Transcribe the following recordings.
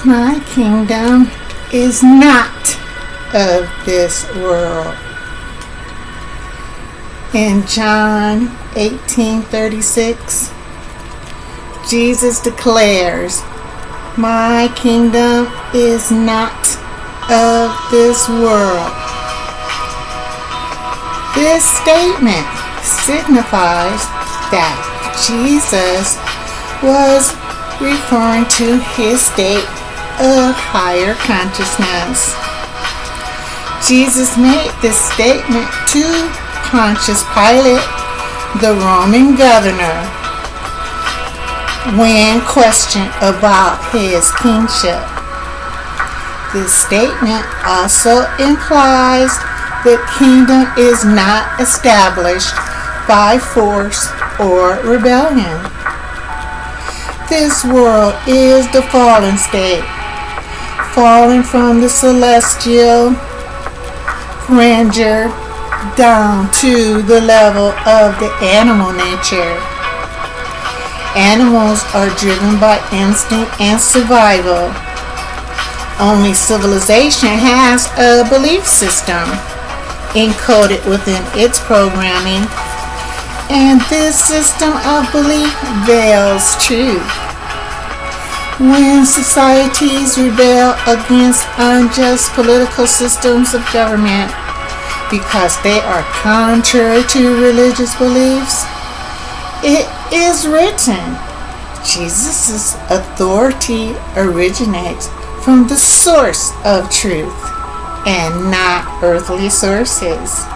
My kingdom is not of this world. In John 18:36, Jesus declares, my kingdom is not of this world. This statement signifies that Jesus was referring to his state of higher consciousness. Jesus made this statement to Pontius Pilate, the Roman governor, when questioned about his kingship. This statement also implies the kingdom is not established by force or rebellion. This world is the fallen state, fallen from the celestial grandeur down to the level of the animal nature. Animals are driven by instinct and survival. Only civilization has a belief system encoded within its programming, and this system of belief veils truth. When societies rebel against unjust political systems of government because they are contrary to religious beliefs, it is written, Jesus' authority originates from the source of truth and not earthly sources.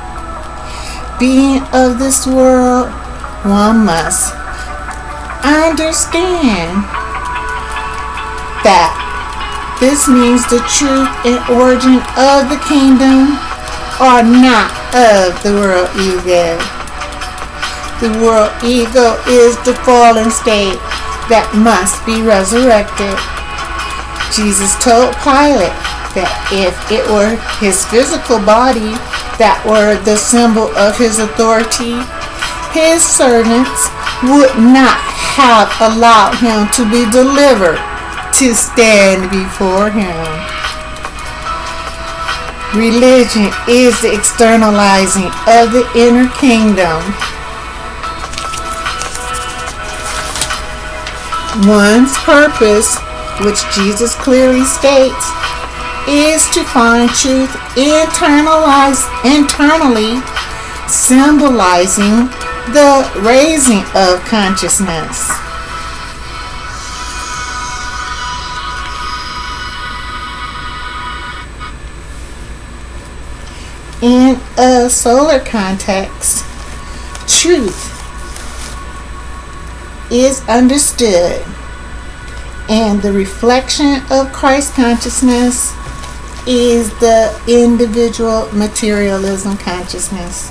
Being of this world, one must understand that this means the truth and origin of the kingdom are not of the world ego. The world ego is the fallen state that must be resurrected. Jesus told Pilate that if it were his physical body that were the symbol of his authority, his servants would not have allowed him to be delivered to stand before him. Religion is the externalizing of the inner kingdom. One's purpose, which Jesus clearly states, is to find truth internally, symbolizing the raising of consciousness. In a solar context, truth is understood, and the reflection of Christ consciousness is the individual materialism consciousness.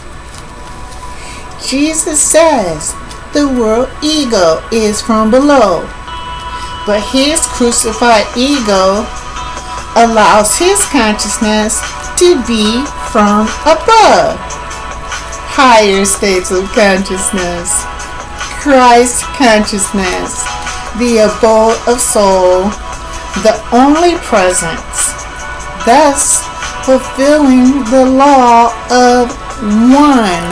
Jesus says the world ego is from below, but his crucified ego allows his consciousness to be from above. Higher states of consciousness. Christ consciousness, the abode of soul, the only presence, thus fulfilling the law of one.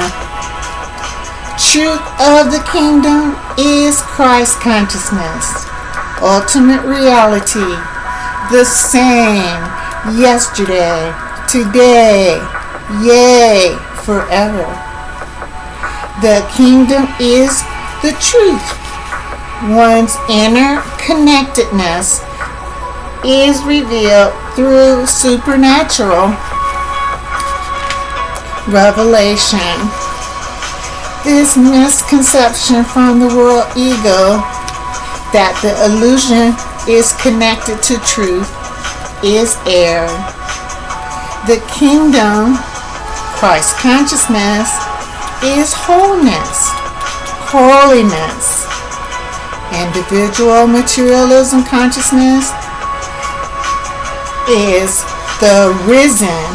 Truth of the kingdom is Christ consciousness, ultimate reality, the same yesterday, today, yea, forever. The kingdom is the truth. One's inner connectedness is revealed through supernatural revelation. This misconception from the world ego that the illusion is connected to truth is error. The kingdom, Christ consciousness, is wholeness, holiness. Individual materialism consciousness is the risen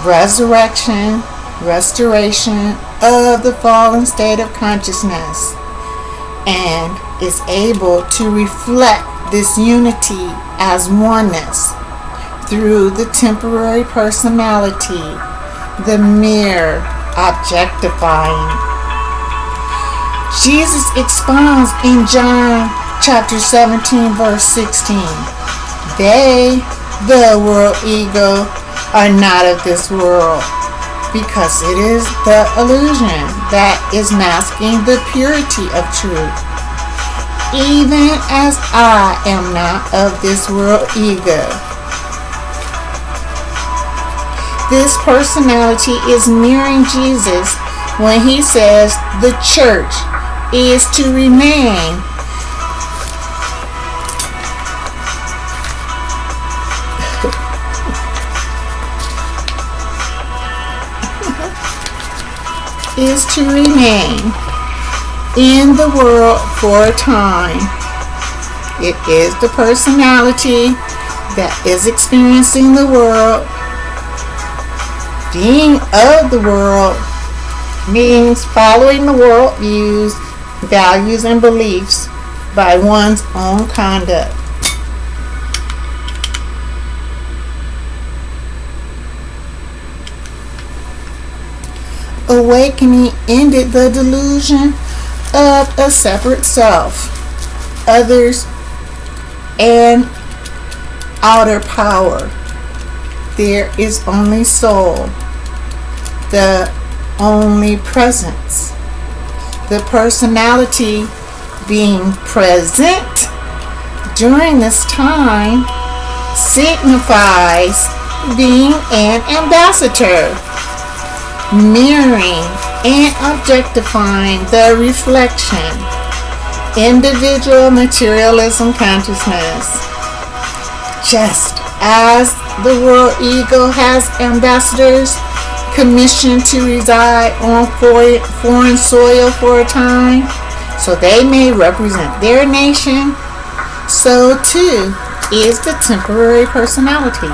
resurrection, restoration of the fallen state of consciousness, and is able to reflect this unity as oneness through the temporary personality, the mere objectifying. Jesus expounds in John chapter 17 verse 16. They, the world ego, are not of this world, because it is the illusion that is masking the purity of truth. Even as I am not of this world ego. This personality is mirroring Jesus when he says the church is to remain in the world for a time. It is the personality that is experiencing the world. Being of the world means following the world views, values, and beliefs by one's own conduct. Awakening ended the delusion of a separate self, others, and outer power. There is only soul, the only presence. The personality being present during this time signifies being an ambassador, mirroring and objectifying the reflection, individual materialism consciousness. Just as the world ego has ambassadors commissioned to reside on foreign soil for a time, so they may represent their nation, so too is the temporary personality.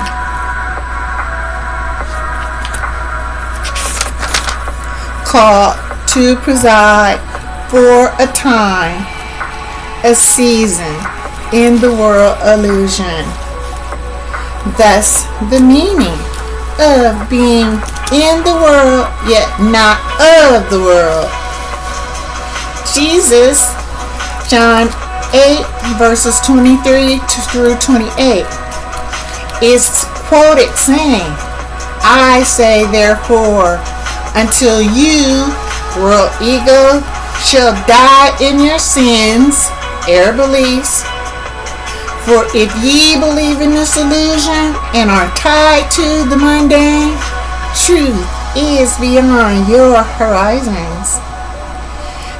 Called to preside for a time, a season in the world illusion. Thus, the meaning of being in the world yet not of the world. Jesus, John 8 verses 23 through 28, is quoted saying, I say therefore, until you, world ego, shall die in your sins, error beliefs. For if ye believe in this illusion and are tied to the mundane, truth is beyond your horizons.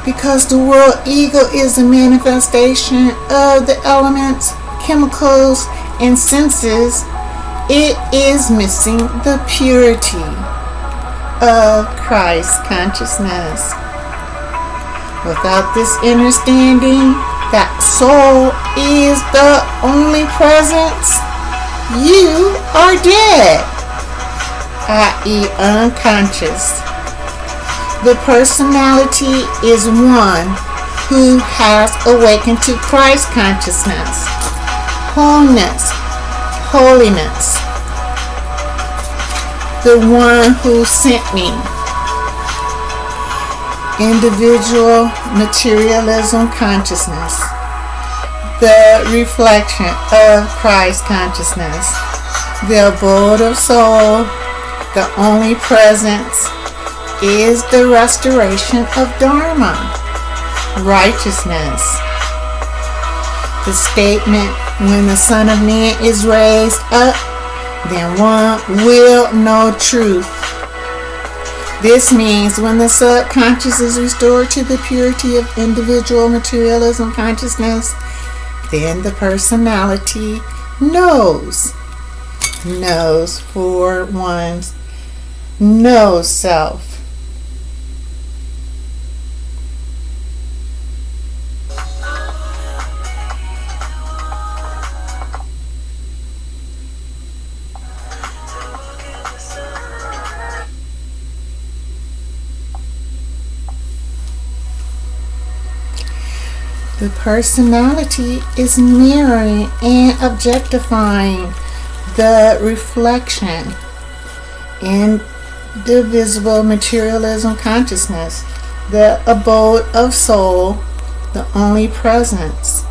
Because the world ego is a manifestation of the elements, chemicals, and senses, it is missing the purity of Christ consciousness. Without this understanding that soul is the only presence, you are dead, i.e. unconscious. The personality is one who has awakened to Christ consciousness, wholeness, holiness. The one who sent me. Individual materialism consciousness. The reflection of Christ consciousness. The abode of soul. The only presence is the restoration of Dharma, righteousness. The statement, when the Son of Man is raised up, then one will know truth. This means when the subconscious is restored to the purity of individual materialism consciousness, then the personality knows for one's no self. The personality is mirroring and objectifying the reflection in divisible materialism consciousness, the abode of soul, the only presence.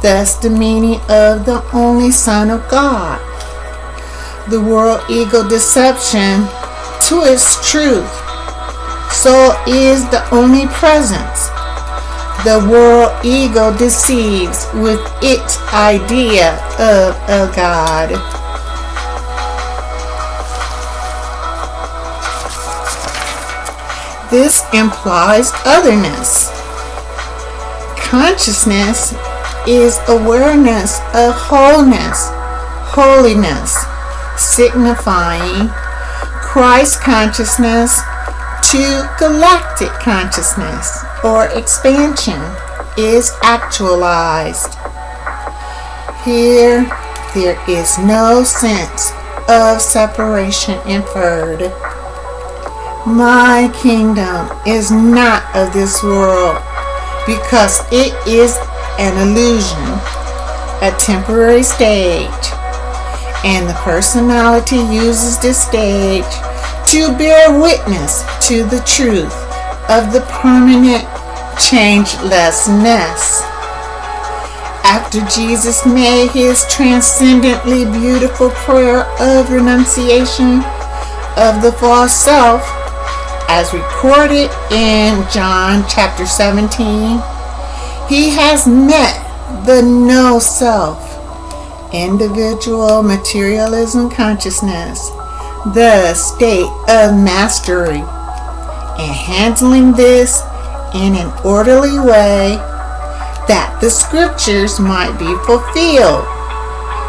Thus the meaning of the only Son of God. The world ego deception to its truth. Soul is the only presence. The world ego deceives with its idea of a God. This implies otherness. Consciousness is awareness of wholeness, holiness, signifying Christ consciousness to galactic consciousness or expansion is actualized. Here, there is no sense of separation inferred. My kingdom is not of this world because it is an illusion, a temporary stage, and the personality uses this stage to bear witness to the truth of the permanent changelessness. After Jesus made his transcendently beautiful prayer of renunciation of the false self, as recorded in John chapter 17, he has met the no self, individual materialism consciousness, the state of mastery, and handling this in an orderly way that the scriptures might be fulfilled.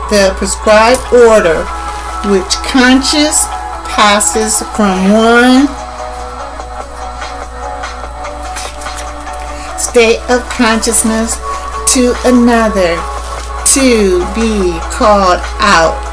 The prescribed order which conscious passes from one state of consciousness to another to be called out